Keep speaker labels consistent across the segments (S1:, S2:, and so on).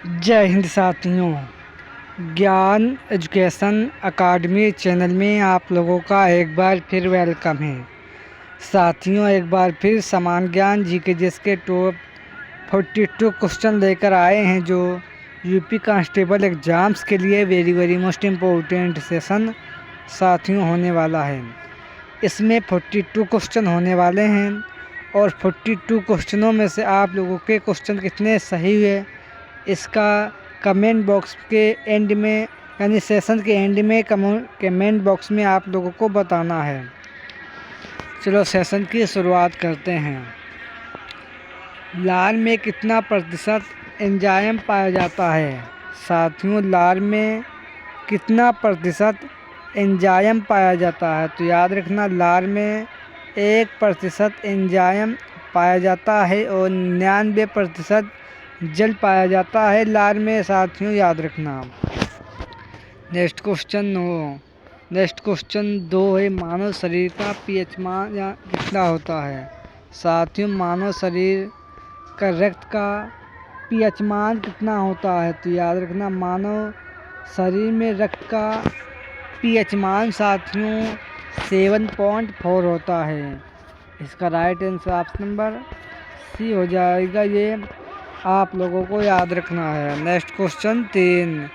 S1: जय हिंद साथियों। ज्ञान एजुकेशन अकाडमी चैनल में आप लोगों का एक बार फिर वेलकम है। साथियों, एक बार फिर समान ज्ञान जीके जिसके टॉप 42 क्वेश्चन लेकर आए हैं, जो यूपी कांस्टेबल एग्ज़ाम्स के लिए वेरी मोस्ट इम्पोर्टेंट सेशन साथियों होने वाला है। इसमें 42 क्वेश्चन होने वाले हैं और 42 क्वेश्चनों में से आप लोगों के क्वेश्चन कितने सही हुए इसका कमेंट बॉक्स के एंड में, यानी सेशन के एंड में कमेंट बॉक्स में आप लोगों को बताना है। चलो सेशन की शुरुआत करते हैं। लार में कितना प्रतिशत एंजाइम पाया जाता है? साथियों, लार में कितना प्रतिशत एंजाइम पाया जाता है? तो याद रखना, लार में 1% एंजाइम पाया जाता है और 99% जल पाया जाता है लार में। साथियों याद रखना। नेक्स्ट क्वेश्चन 2 है, मानव शरीर का पीएच मान कितना होता है? साथियों, मानव शरीर का रक्त का पीएच मान कितना होता है? तो याद रखना, मानव शरीर में रक्त का पीएच मान साथियों 7.4 होता है। इसका right answer option number C हो जाएगा। ये आप लोगों को याद रखना है। नेक्स्ट क्वेश्चन 3,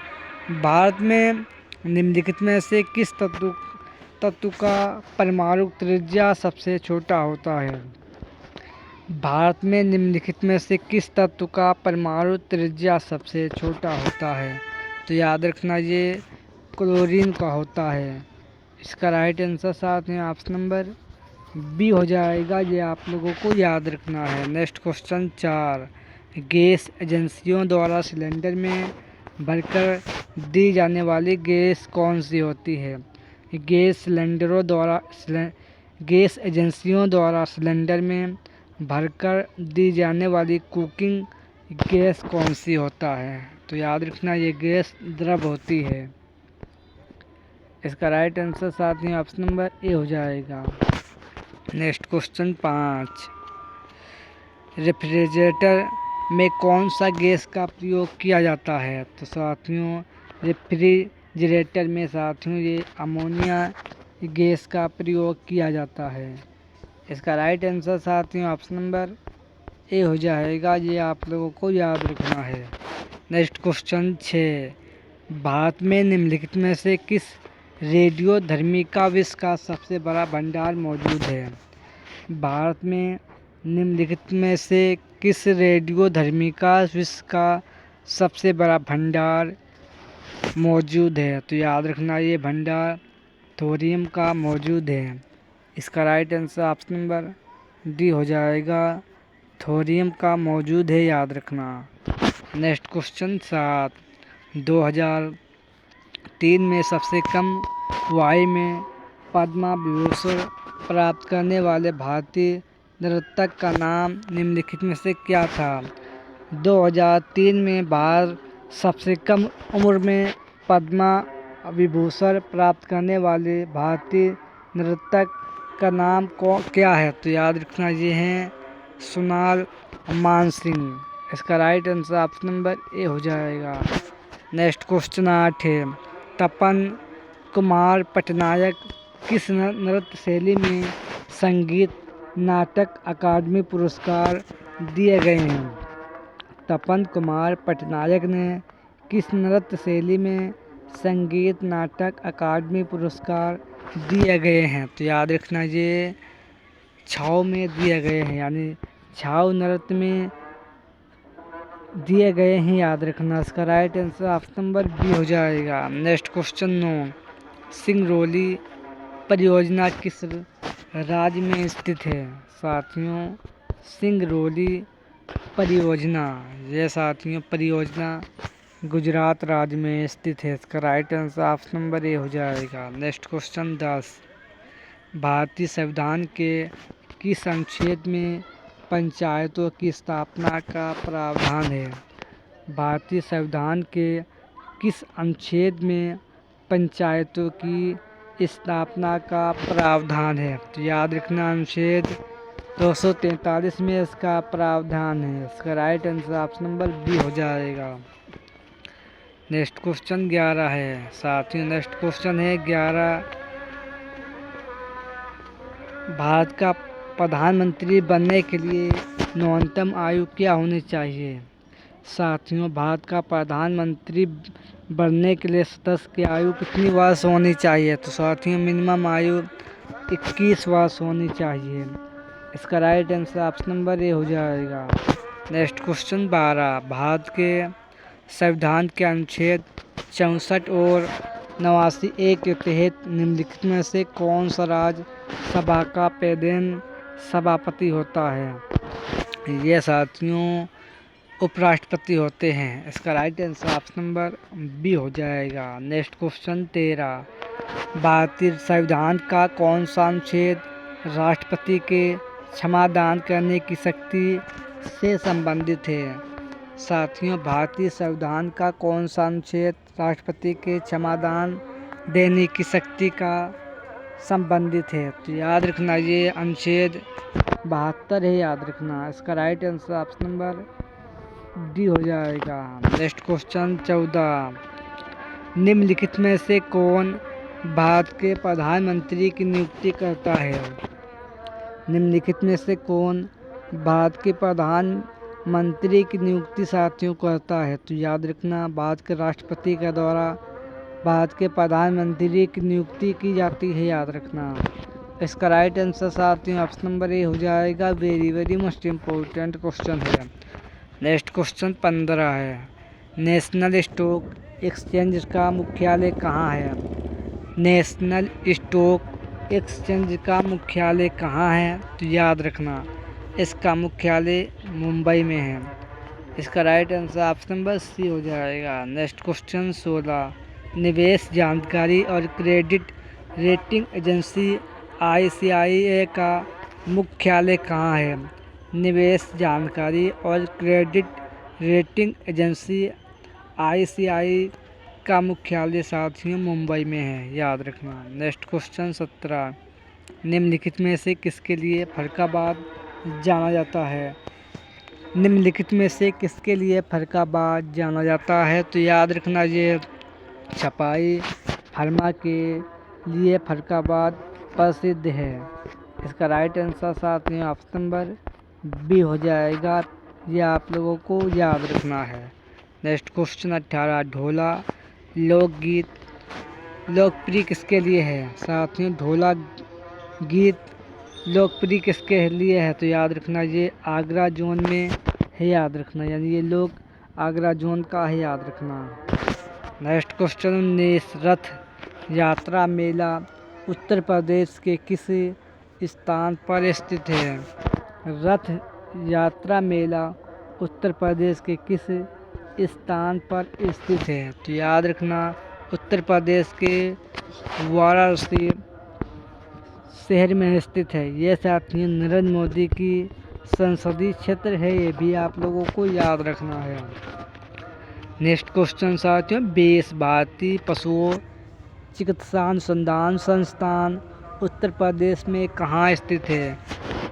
S1: भारत में निम्नलिखित में से किस तत्व का परमाणु त्रिज्या सबसे छोटा होता है? भारत में निम्नलिखित में से किस तत्व का परमाणु त्रिज्या सबसे छोटा होता है? तो याद रखना, ये क्लोरीन का होता है। इसका राइट आंसर साथ में ऑप्शन नंबर बी हो जाएगा। ये आप लोगों को याद रखना है। नेक्स्ट क्वेश्चन 4, गैस एजेंसियों द्वारा सिलेंडर में भरकर दी जाने वाली गैस कौन सी होती है? गैस एजेंसियों द्वारा सिलेंडर में भरकर दी जाने वाली कुकिंग गैस कौन सी होता है? तो याद रखना, ये गैस द्रव होती है। इसका राइट आंसर साथ में ऑप्शन नंबर ए हो जाएगा। नेक्स्ट क्वेश्चन 5, रेफ्रिजरेटर में कौन सा गैस का प्रयोग किया जाता है? तो साथियों, रेफ्रिजरेटर में साथियों ये अमोनिया गैस का प्रयोग किया जाता है। इसका राइट आंसर साथियों ऑप्शन नंबर ए हो जाएगा। ये आप लोगों को याद रखना है। नेक्स्ट क्वेश्चन 6, भारत में निम्नलिखित में से किस रेडियोधर्मी का विष का सबसे बड़ा भंडार मौजूद है? भारत में निम्नलिखित में से किस रेडियोधर्मी का विष का सबसे बड़ा भंडार मौजूद है? तो याद रखना, ये भंडार थोरियम का मौजूद है। इसका right answer option number D हो जाएगा। थोरियम का मौजूद है, याद रखना। नेक्स्ट क्वेश्चन 7, 2003 में सबसे कम आयु में पद्म विभूषण प्राप्त करने वाले भारतीय नर्तक का नाम निम्नलिखित में से क्या था? 2003 में भारत सबसे कम उम्र में पद्म विभूषण प्राप्त करने वाले भारतीय नर्तक का नाम क्या है? तो याद रखना, ये हैं सोनाल मानसिंह। इसका right answer option number A हो जाएगा। नेक्स्ट क्वेश्चन 8 है, तपन कुमार पटनायक किस नृत्य शैली में संगीत नाटक अकादमी पुरस्कार दिए गए हैं? तपन कुमार पटनायक ने किस नृत्य शैली में संगीत नाटक अकादमी पुरस्कार दिए गए हैं? तो याद रखना, ये छाव में दिए गए हैं, यानी छाव नृत्य में दिए गए हैं, याद रखना। इसका right answer option number B हो जाएगा। नेक्स्ट क्वेश्चन 9, सिंगरौली परियोजना किस राज्य में स्थित है? साथियों, सिंगरौली परियोजना, ये साथियों परियोजना गुजरात राज्य में स्थित है। इसका right answer option number A हो जाएगा। नेक्स्ट क्वेश्चन 10, भारतीय संविधान के किस अनुच्छेद में पंचायतों की स्थापना का प्रावधान है? भारतीय संविधान के किस अनुच्छेद में पंचायतों की स्थापना का प्रावधान है? तो याद रखना, अनुच्छेद 243 में इसका प्रावधान है। इसका right answer option number B हो जाएगा। नेक्स्ट क्वेश्चन 11 है साथियों। नेक्स्ट क्वेश्चन है 11। भारत का प्रधानमंत्री बनने के लिए न्यूनतम आयु क्या होनी चाहिए? साथियों, भारत का प्रधानमंत्री बनने के लिए सदस्य की आयु कितनी वर्ष होनी चाहिए? तो साथियों, मिनिमम आयु 21 वर्ष होनी चाहिए। इसका right answer option number A हो जाएगा। Next question 12। भारत के संविधान के अनुच्छेद 64 और 89A के तहत निम्नलिखित में से कौन सा राज्य सभा का प्रेसिडेंट सभापति होता है? ये साथियों उपराष्ट्रपति होते हैं। इसका right answer option number B हो जाएगा। Next question 13। भारतीय संविधान का कौन सा अनुच्छेद राष्ट्रपति के क्षमादान करने की शक्ति से संबंधित है? साथियों, भारतीय संविधान का कौन सा अनुच्छेद राष्ट्रपति के क्षमादान देने की शक्ति का संबंधित है? तो याद रखना, ये अनुच्छेद 72 है, याद रखना। इसका right answer option number D हो जाएगा। Next question 14। निम्नलिखित में से कौन भारत के प्रधानमंत्री की नियुक्ति करता है? निम्नलिखित में से कौन भारत के प्रधानमंत्री की नियुक्ति साथियों करता है? तो याद रखना, भारत के राष्ट्रपति के द्वारा भारत के प्रधानमंत्री की नियुक्ति की जाती है, याद रखना। इसका राइट आंसर साथियों ऑप्शन नंबर ए हो जाएगा। Very very most important question है। नेक्स्ट क्वेश्चन 15 है। नेशनल स्टॉक एक्सचेंज का मुख्यालय कहाँ है? नेशनल स्टॉक एक्सचेंज का मुख्यालय कहाँ है? तो याद रखना, इसका मुख्यालय मुंबई में है। इसका right answer option number C हो जाएगा। Next question 16। निवेश जानकारी और क्रेडिट रेटिंग एजेंसी ICIA का मुख्यालय कहाँ है? निवेश जानकारी और क्रेडिट रेटिंग एजेंसी ICIA का मुख्यालय साथियों मुंबई में है, याद रखना। Next question 17। निम्नलिखित में से किसके लिए फर्रुखाबाद जाना जाता है? निम्नलिखित में से किसके लिए फर्रुखाबाद जाना जाता है? तो याद रखना, ये छपाई फर्मा के लिए फर्रुखाबाद प्रसिद्ध है। इसका राइट आंसर साथियों ऑप्शन नंबर बी हो जाएगा। ये आप लोगों को याद रखना है। Next question 18। ढोला लोकगीत लोकप्रिय किसके लिए है? साथियों, ढोला गीत लोकप्रिय किसके लिए है? तो याद रखना, ये आगरा जोन में है, याद रखना। यानी ये लोग आगरा जोन का है, याद रखना। Next question 19। रथ यात्रा मेला उत्तर प्रदेश के किस स्थान पर स्थित है? रथ यात्रा मेला उत्तर प्रदेश के किस स्थान पर स्थित है? तो याद रखना, उत्तर प्रदेश के वाराणसी शहर में स्थित है। यह साथियों नरेंद्र मोदी की संसदीय क्षेत्र है, ये भी आप लोगों को याद रखना है। नेक्स्ट क्वेश्चन साथियों 20। भारतीय पशुओं चिकित्सा अनुसंधान संस्थान उत्तर प्रदेश में कहाँ स्थित है?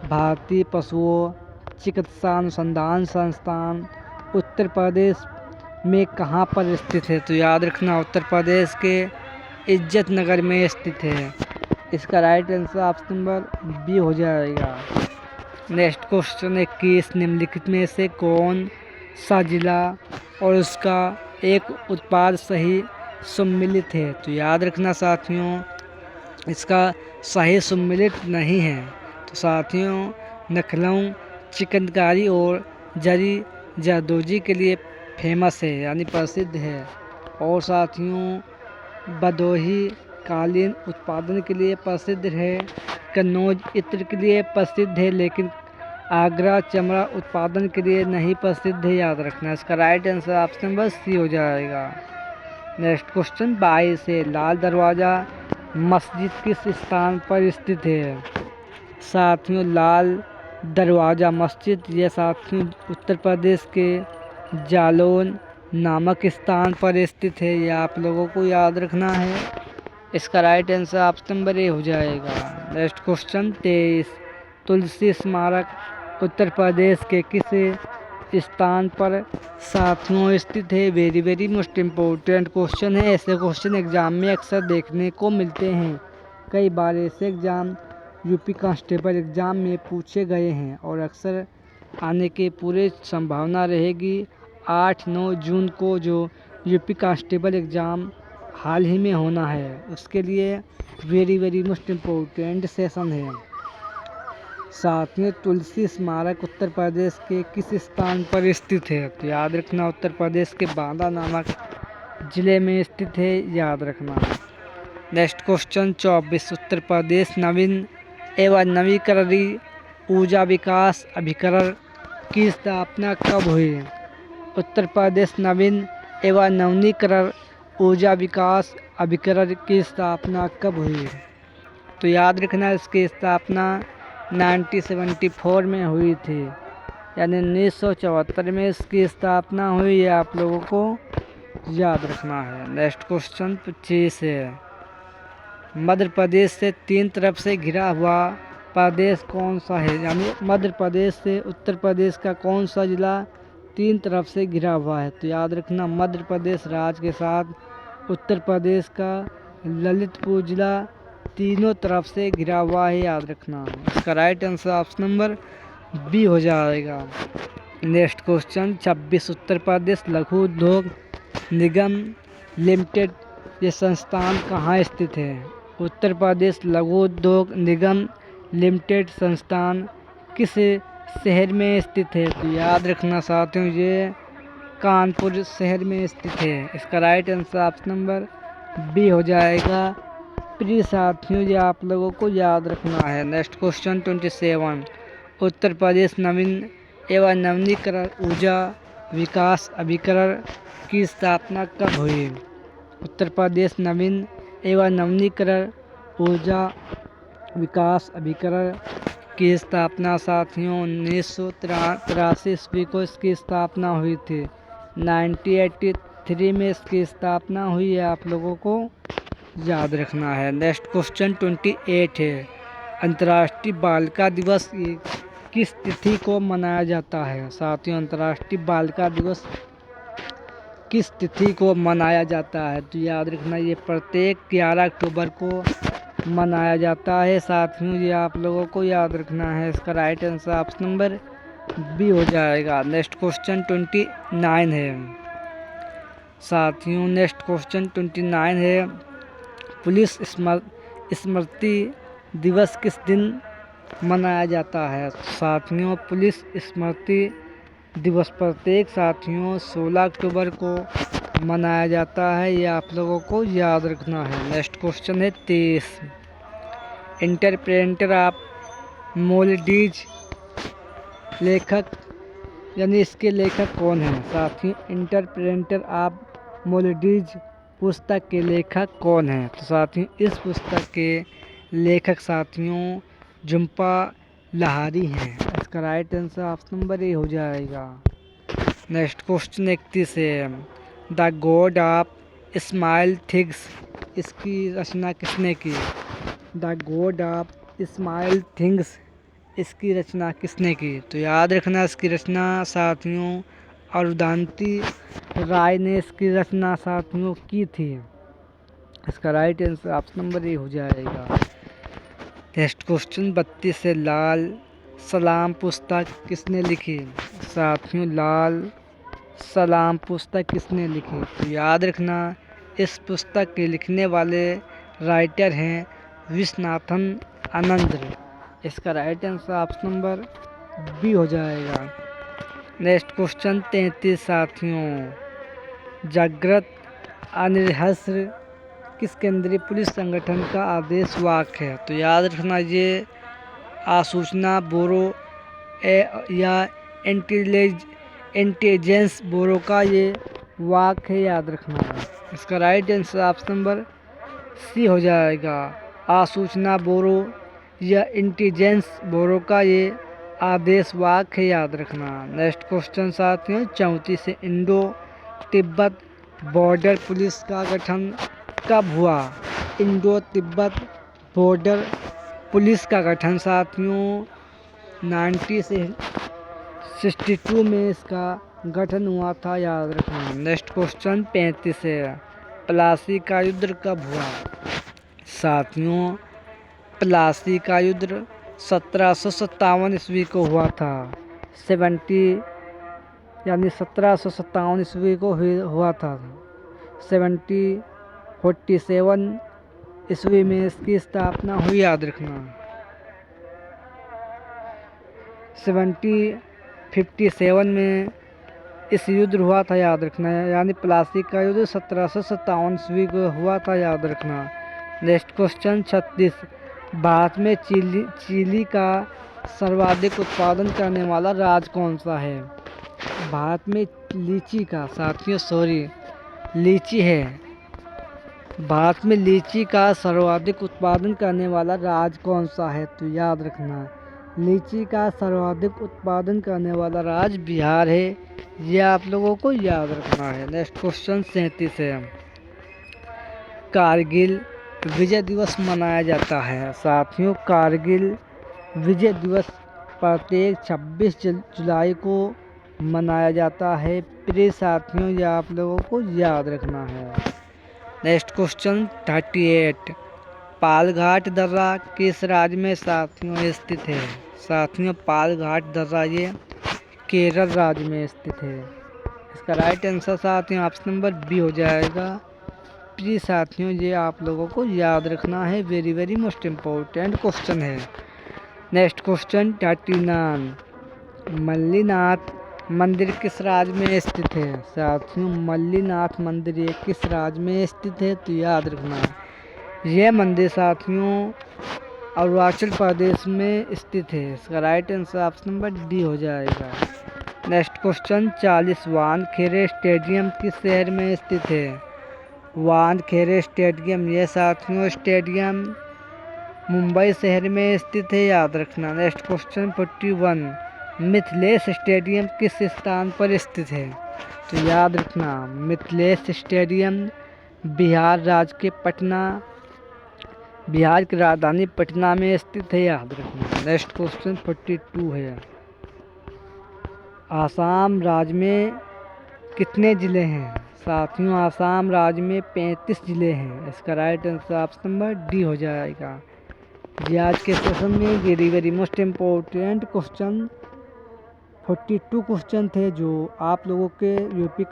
S1: भारतीय पशुओं चिकित्सा अनुसंधान संस्थान उत्तर प्रदेश में कहाँ पर स्थित है? तो याद रखना, उत्तर प्रदेश के इज्जत नगर में स्थित है। इसका right answer option number B हो जाएगा। Next question 21। निम्नलिखित में से कौन सा जिला और उसका एक उत्पाद सही सम्मिलित है? तो याद रखना साथियों, इसका सही सम्मिलित नहीं है। तो साथियों, लखनऊ चिकनकारी और जरी जरदोजी के लिए फेमस है, यानी प्रसिद्ध है। और साथियों, भदोही कालीन उत्पादन के लिए प्रसिद्ध है। कन्नौज इत्र के लिए प्रसिद्ध है, लेकिन आगरा चमड़ा उत्पादन के लिए नहीं प्रसिद्ध है, याद रखना। इसका right answer option number C हो जाएगा। नेक्स्ट क्वेश्चन 22 है। लाल दरवाज़ा मस्जिद किस स्थान पर स्थित है? साथियों, लाल दरवाज़ा मस्जिद यह साथियों उत्तर प्रदेश के जालौन नामक स्थान पर स्थित है, यह आप लोगों को याद रखना है। इसका right answer option number A हो जाएगा। Next question 23। तुलसी स्मारक उत्तर प्रदेश के किस स्थान पर साथियों स्थित है। Very very most important question है। ऐसे क्वेश्चन एग्जाम में अक्सर देखने को मिलते हैं। कई बार ऐसे एग्जाम यूपी कांस्टेबल एग्जाम में पूछे गए हैं और अक्सर आने की पूरी संभावना रहेगी। 8-9 जून को जो यूपी कांस्टेबल एग्ज़ाम हाल ही में होना है, उसके लिए very very most important session है। साथ में तुलसी स्मारक उत्तर प्रदेश के किस स्थान पर स्थित है? तो याद रखना उत्तर प्रदेश के बांदा नामक जिले में स्थित है, याद रखना। नेक्स्ट क्वेश्चन 24 उत्तर प्रदेश नवीन एवं नवीकरणीय ऊर्जा विकास अभिकरण की स्थापना कब हुई? उत्तर प्रदेश नवीन एवं नवीनीकरण ऊर्जा विकास अभिकरण की स्थापना कब हुई? तो याद रखना इसकी स्थापना 1974 में हुई थी, यानी 1974 में इसकी स्थापना हुई है, आप लोगों को याद रखना है। नेक्स्ट क्वेश्चन 25 है। मध्य प्रदेश से 3 तरफ से घिरा हुआ प्रदेश कौन सा है? यानी मध्य प्रदेश से उत्तर प्रदेश का कौन सा जिला 3 तरफ से घिरा हुआ है? तो याद रखना मध्य प्रदेश राज्य के साथ उत्तर प्रदेश का ललितपुर जिला तीनों तरफ से घिरा हुआ है, याद रखना। इसका right answer option number B हो जाएगा। नेक्स्ट क्वेश्चन 26 उत्तर प्रदेश लघु उद्योग निगम लिमिटेड ये संस्थान कहाँ स्थित है? उत्तर प्रदेश लघु उद्योग निगम लिमिटेड संस्थान किस शहर में स्थित है? तो याद रखना साथियों ये कानपुर शहर में स्थित है। इसका right answer option number B हो जाएगा। प्रिय साथियों ये आप लोगों को याद रखना है। नेक्स्ट क्वेश्चन 27 उत्तर प्रदेश नवीन एवं नवीनीकरण ऊर्जा विकास अभिकरण की स्थापना कब हुई? उत्तर प्रदेश नवीन एवं नवीनीकरण ऊर्जा विकास अभिकरण की स्थापना साथियों 1983 ईस्वी को इसकी स्थापना हुई थी। 1983 में इसकी स्थापना हुई है, आप लोगों को याद रखना है। नेक्स्ट क्वेश्चन 28 है। अंतर्राष्ट्रीय बालिका दिवस किस तिथि को मनाया जाता है? साथियों अंतर्राष्ट्रीय बालिका दिवस किस तिथि को मनाया जाता है? तो याद रखना ये प्रत्येक 11 अक्टूबर को मनाया जाता है। साथियों ये आप लोगों को याद रखना है। इसका right answer option number B हो जाएगा। नेक्स्ट क्वेश्चन 29 है। साथियों नेक्स्ट क्वेश्चन 29 है। पुलिस स्मृति दिवस किस दिन मनाया जाता है? साथियों पुलिस स्मृति दिवस प्रत्येक साथियों 16 अक्टूबर को मनाया जाता है, ये आप लोगों को याद रखना है। नेक्स्ट क्वेश्चन है 23 इंटरप्रेटर ऑफ मोल्डीज लेखक यानी इसके लेखक कौन है? साथियों इंटरप्रेटर ऑफ मोल्डीज पुस्तक के लेखक कौन है? तो साथियों इस पुस्तक के लेखक साथियों झुम्पा लाहिरी हैं। इसका right answer option number A हो जाएगा। नेक्स्ट क्वेश्चन 31 है। The God of small things इसकी रचना किसने की? The God of small things इसकी रचना किसने की? तो याद रखना इसकी रचना साथियों अरुंधति राय ने इसकी रचना साथियों की थी। इसका right answer option number A हो जाएगा। नेक्स्ट क्वेश्चन 32 से लाल सलाम पुस्तक किसने लिखी? साथियों लाल सलाम पुस्तक किसने लिखी? तो याद रखना इस पुस्तक के लिखने वाले राइटर हैं विश्वनाथन आनंद। इसका right answer option number B हो जाएगा। नेक्स्ट क्वेश्चन 33 साथियों जागृत अनिर्हस्र किस केंद्रीय पुलिस संगठन का आदेश वाक्य है? तो याद रखना ये आसूचना ब्यूरो या इंटेलिजेंस ब्यूरो का ये वाक्य है, याद रखना है। इसका right answer option number C हो जाएगा। आसूचना ब्यूरो या इंटेलिजेंस ब्यूरो का ये आदेश वाक्य है, याद रखना। नेक्स्ट क्वेश्चन साथियों 34 से इंडो तिब्बत बॉर्डर पुलिस का गठन कब हुआ? इंडो तिब्बत बॉर्डर पुलिस का गठन साथियों 62 में इसका गठन हुआ था, याद रखना। नेक्स्ट क्वेश्चन 35 है, प्लासी का युद्ध कब हुआ? साथियों, प्लासी का युद्ध 1757 ईस्वी को हुआ था। 1757 ईस्वी को हुआ था। 47 ईस्वी में इसकी स्थापना हुई, याद रखना। 57 में इस युद्ध हुआ था, याद रखना। यानी प्लासी का युद्ध 1757 ईस्वी को हुआ था, याद रखना। नेक्स्ट क्वेश्चन 36, भारत में चीली का सर्वाधिक उत्पादन करने वाला राज्य कौन सा है? भारत में लीची का, साथियों लीची है। भारत में लीची का सर्वाधिक उत्पादन करने वाला राज्य कौन सा है? तो याद रखना, लीची का सर्वाधिक उत्पादन करने वाला राज्य बिहार है। ये आप लोगों को याद रखना है। नेक्स्ट क्वेश्चन 37 है, कारगिल विजय दिवस मनाया जाता है। साथियों, कारगिल विजय दिवस प्रत्येक 26 जुलाई को मनाया जाता है। प्रिय साथियों, ये आप लोगों को याद रखना है। नेक्स्ट क्वेश्चन 38, पालघाट दर्रा किस राज्य में साथियों स्थित है? साथियों, पालघाट दर्रा ये केरल राज्य में स्थित है। इसका राइट आंसर साथियों ऑप्शन नंबर बी हो जाएगा। प्लीज साथियों, ये आप लोगों को याद रखना है, वेरी मोस्ट इम्पोर्टेंट क्वेश्चन है। नेक्स्ट क्वेश्चन 39, मल्लीनाथ मंदिर किस राज्य में स्थित है? साथियों, मल्लीनाथ मंदिर ये किस राज्य में स्थित है? तो याद रखना, यह मंदिर साथियों अरुणाचल प्रदेश में स्थित है। इसका right answer option number D हो जाएगा। नेक्स्ट क्वेश्चन 40, वानखेड़े स्टेडियम किस शहर में स्थित है? वानखेड़े स्टेडियम ये साथियों स्टेडियम मुंबई शहर में स्थित है, याद रखना। नेक्स्ट क्वेश्चन 41, मिथिलेश स्टेडियम किस स्थान पर स्थित है? तो याद रखना, मिथिलेश स्टेडियम बिहार राज्य के बिहार की राजधानी पटना में स्थित है, याद रखना। नेक्स्ट क्वेश्चन 42 है, आसाम राज्य में कितने ज़िले हैं? साथियों, आसाम राज्य में 35 ज़िले हैं। इसका right answer option number D हो जाएगा। ये आज के सेशन में very most important question 42 question थे, जो आप लोगों के यूपी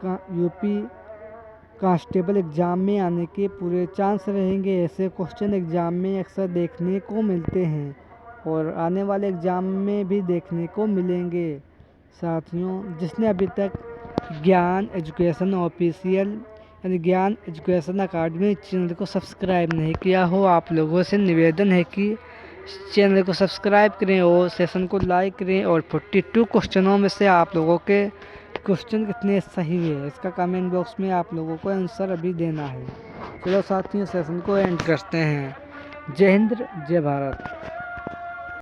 S1: कांस्टेबल एग्ज़ाम में आने के पूरे चांस रहेंगे। ऐसे क्वेश्चन एग्ज़ाम में अक्सर देखने को मिलते हैं और आने वाले एग्ज़ाम में भी देखने को मिलेंगे। साथियों, जिसने अभी तक ज्ञान एजुकेशन ऑफिशियल यानी ज्ञान एजुकेशन अकाडमी चैनल को सब्सक्राइब नहीं किया हो, आप लोगों से निवेदन है कि चैनल को सब्सक्राइब करें और सेशन को लाइक करें। और 42 क्वेश्चनों में से आप लोगों के क्वेश्चन कितने सही है इसका कमेंट बॉक्स में आप लोगों को आंसर अभी देना है। चलो साथियों, सेशन को एंड करते हैं। जय हिंद, जय भारत।